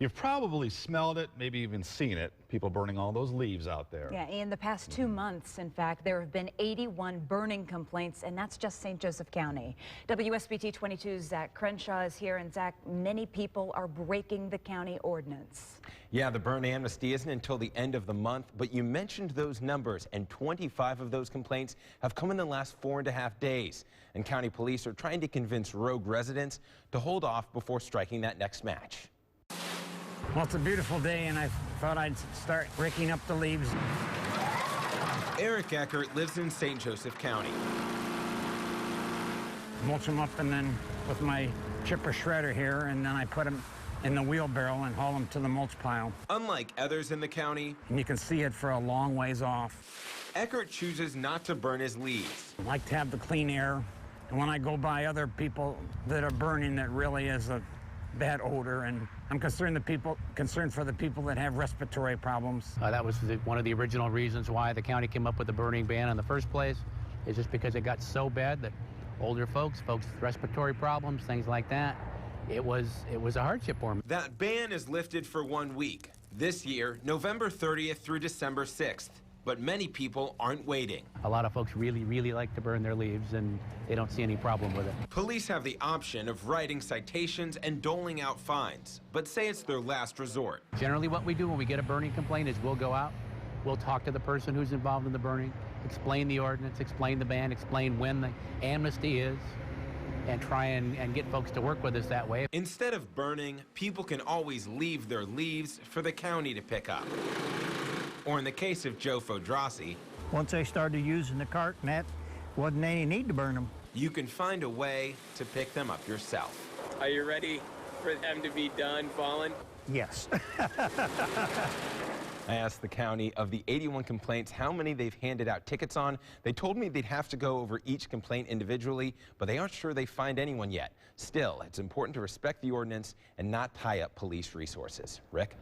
You've probably smelled it, maybe even seen it, people burning all those leaves out there. Yeah, in the past 2 months, in fact, there have been 81 burning complaints, and that's just St. Joseph County. WSBT-22's Zach Crenshaw is here, and Zach, many people are breaking the county ordinance. Yeah, the burn amnesty isn't until the end of the month, but you mentioned those numbers, and 25 of those complaints have come in the last 4.5 days. And county police are trying to convince rogue residents to hold off before striking that next match. Well, it's a beautiful day, and I thought I'd start raking up the leaves. Eric Eckert lives in St. Joseph County. Mulch them up, and then with my chipper shredder here, and then I put them in the wheelbarrow and haul them to the mulch pile. Unlike others in the county, And you can see it for a long ways off. Eckert chooses not to burn his leaves. I like to have the clean air, and when I go by other people that are burning, that really is a bad odor, and I'm concerned for the people that have respiratory problems. That was one of the original reasons why the county came up with the burning ban in the first place, is just because it got so bad that older folks with respiratory problems, things like that, it was a hardship for them. That ban is lifted for 1 week. This year, November 30th through December 6th. But many people aren't waiting. A lot of folks really like to burn their leaves, and they don't see any problem with it. Police have the option of writing citations and doling out fines, but say it's their last resort. Generally what we do when we get a burning complaint is we'll go out, we'll talk to the person who's involved in the burning, explain the ordinance, explain the ban, explain when the amnesty is, and try and get folks to work with us that way. Instead of burning, people can always leave their leaves for the county to pick up. Or in the case of Joe Fodrassi, once I started using the cart, Matt, wasn't any need to burn them. You can find a way to pick them up yourself. Are you ready for them to be done falling? Yes. I asked the county of the 81 complaints how many they've handed out tickets on. They told me they'd have to go over each complaint individually, but they aren't sure they find anyone yet. Still, it's important to respect the ordinance and not tie up police resources. Rick?